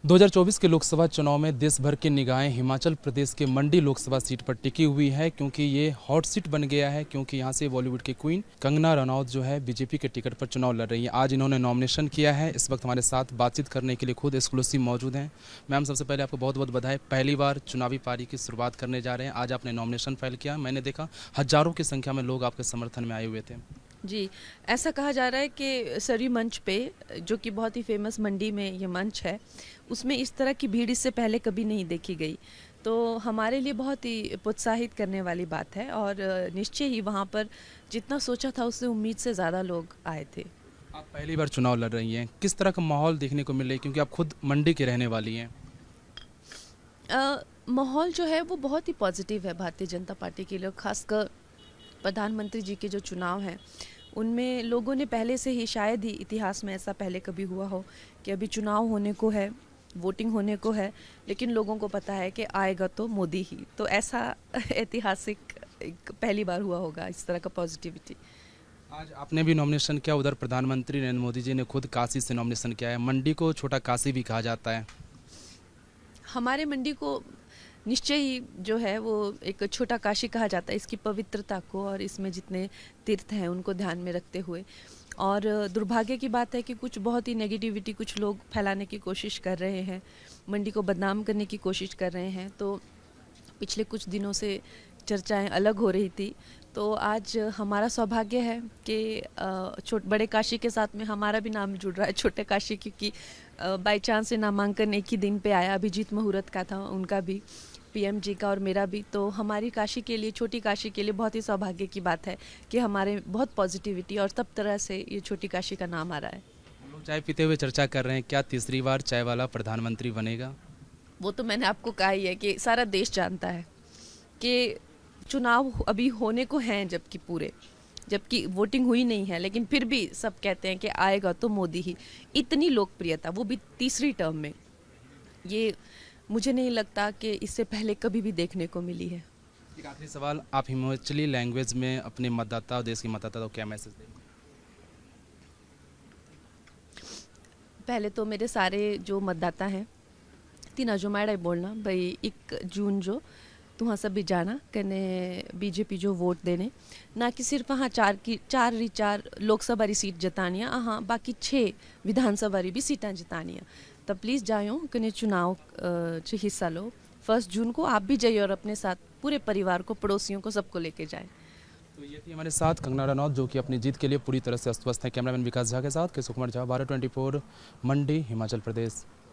2024 के लोकसभा चुनाव में देश भर की निगाहें हिमाचल प्रदेश के मंडी लोकसभा सीट पर टिकी हुई है, क्योंकि ये हॉट सीट बन गया है। क्योंकि यहाँ से बॉलीवुड की क्वीन कंगना रनौत जो है बीजेपी के टिकट पर चुनाव लड़ रही है। आज इन्होंने नॉमिनेशन किया है। इस वक्त हमारे साथ बातचीत करने के लिए खुद एक्सक्लूसिव मौजूद हैं। मैम, सबसे पहले आपको बहुत बहुत बधाई। पहली बार चुनावी पारी की शुरुआत करने जा रहे हैं। आज आपने नॉमिनेशन फाइल किया। मैंने देखा हजारों की संख्या में लोग आपके समर्थन में आए हुए थे। जी, ऐसा कहा जा रहा है कि सरयू मंच पे, जो कि बहुत ही फेमस मंडी में ये मंच है, उसमें इस तरह की भीड़ इससे पहले कभी नहीं देखी गई। तो हमारे लिए बहुत ही प्रोत्साहित करने वाली बात है और निश्चय ही वहाँ पर जितना सोचा था उससे उम्मीद से ज़्यादा लोग आए थे। आप पहली बार चुनाव लड़ रही हैं, किस तरह का माहौल देखने को मिल रहा है, क्योंकि आप खुद मंडी के रहने वाली हैं? माहौल जो है वो बहुत ही पॉजिटिव है भारतीय जनता पार्टी के लिए। खासकर प्रधानमंत्री जी के जो चुनाव हैं उनमें लोगों ने पहले से ही, शायद ही इतिहास में ऐसा पहले कभी हुआ हो कि अभी चुनाव होने को है, वोटिंग होने को है, लेकिन लोगों को पता है कि आएगा तो मोदी ही। तो ऐसा ऐतिहासिक पहली बार हुआ होगा इस तरह का पॉजिटिविटी। आज आपने भी नॉमिनेशन किया, उधर प्रधानमंत्री नरेंद्र मोदी जी ने खुद काशी से नॉमिनेशन किया है। मंडी को छोटा काशी भी कहा जाता है। हमारे मंडी को निश्चय ही जो है वो एक छोटा काशी कहा जाता है, इसकी पवित्रता को और इसमें जितने तीर्थ हैं उनको ध्यान में रखते हुए। और दुर्भाग्य की बात है कि कुछ बहुत ही नेगेटिविटी कुछ लोग फैलाने की कोशिश कर रहे हैं, मंडी को बदनाम करने की कोशिश कर रहे हैं। तो पिछले कुछ दिनों से चर्चाएं अलग हो रही थी, तो आज हमारा सौभाग्य है कि बड़े काशी के साथ में हमारा भी नाम जुड़ रहा है, छोटे काशी, क्योंकि बाय चांस से नामांकन एक ही दिन पे आया। अभिजीत मुहूर्त का था, उनका भी, पीएम जी का और मेरा भी। तो हमारी काशी के लिए, छोटी काशी के लिए बहुत ही सौभाग्य की बात है कि हमारे बहुत पॉजिटिविटी और तब तरह से ये छोटी काशी का नाम आ रहा है। हम लोग चाय पीते हुए चर्चा कर रहे हैं, क्या तीसरी बार चाय वाला प्रधानमंत्री बनेगा? वो तो मैंने आपको कहा ही है कि सारा देश जानता है कि चुनाव अभी होने को हैं, जबकि वोटिंग हुई नहीं है, लेकिन फिर भी सब कहते हैं कि आएगा तो मोदी ही। इतनी लोकप्रियता, वो भी तीसरी टर्म में, ये मुझे नहीं लगता कि इससे पहले कभी भी देखने को मिली है। एक आखिरी सवाल, आप हिमाचली लैंग्वेज में अपने मतदाता और देश के मतदाता को क्या मैसेज देंगे? पहले तो मेरे सारे जो मतदाता हैं, तीना जो मैडा बोलना भाई 1 जून जो तुहाँ सब भी जाना कने बीजेपी जो वोट देने, ना कि सिर्फ हाँ चार लोकसभा री सीट जतानिया, हाँ बाकी 6 विधानसभा री भी सीटा जतानिया। तब प्लीज़ जायो कने चुनाव च हिस्सा लो। 1 जून को आप भी जाइए और अपने साथ पूरे परिवार को, पड़ोसियों को, सबको लेके जाए। तो ये थी हमारे साथ कंगना रनौत, जो कि अपनी जीत के लिए पूरी तरह से अस्वस्थ हैं। कैमरामैन विकास झा के साथ केशव कुमार झा, भारत 24, मंडी, हिमाचल प्रदेश।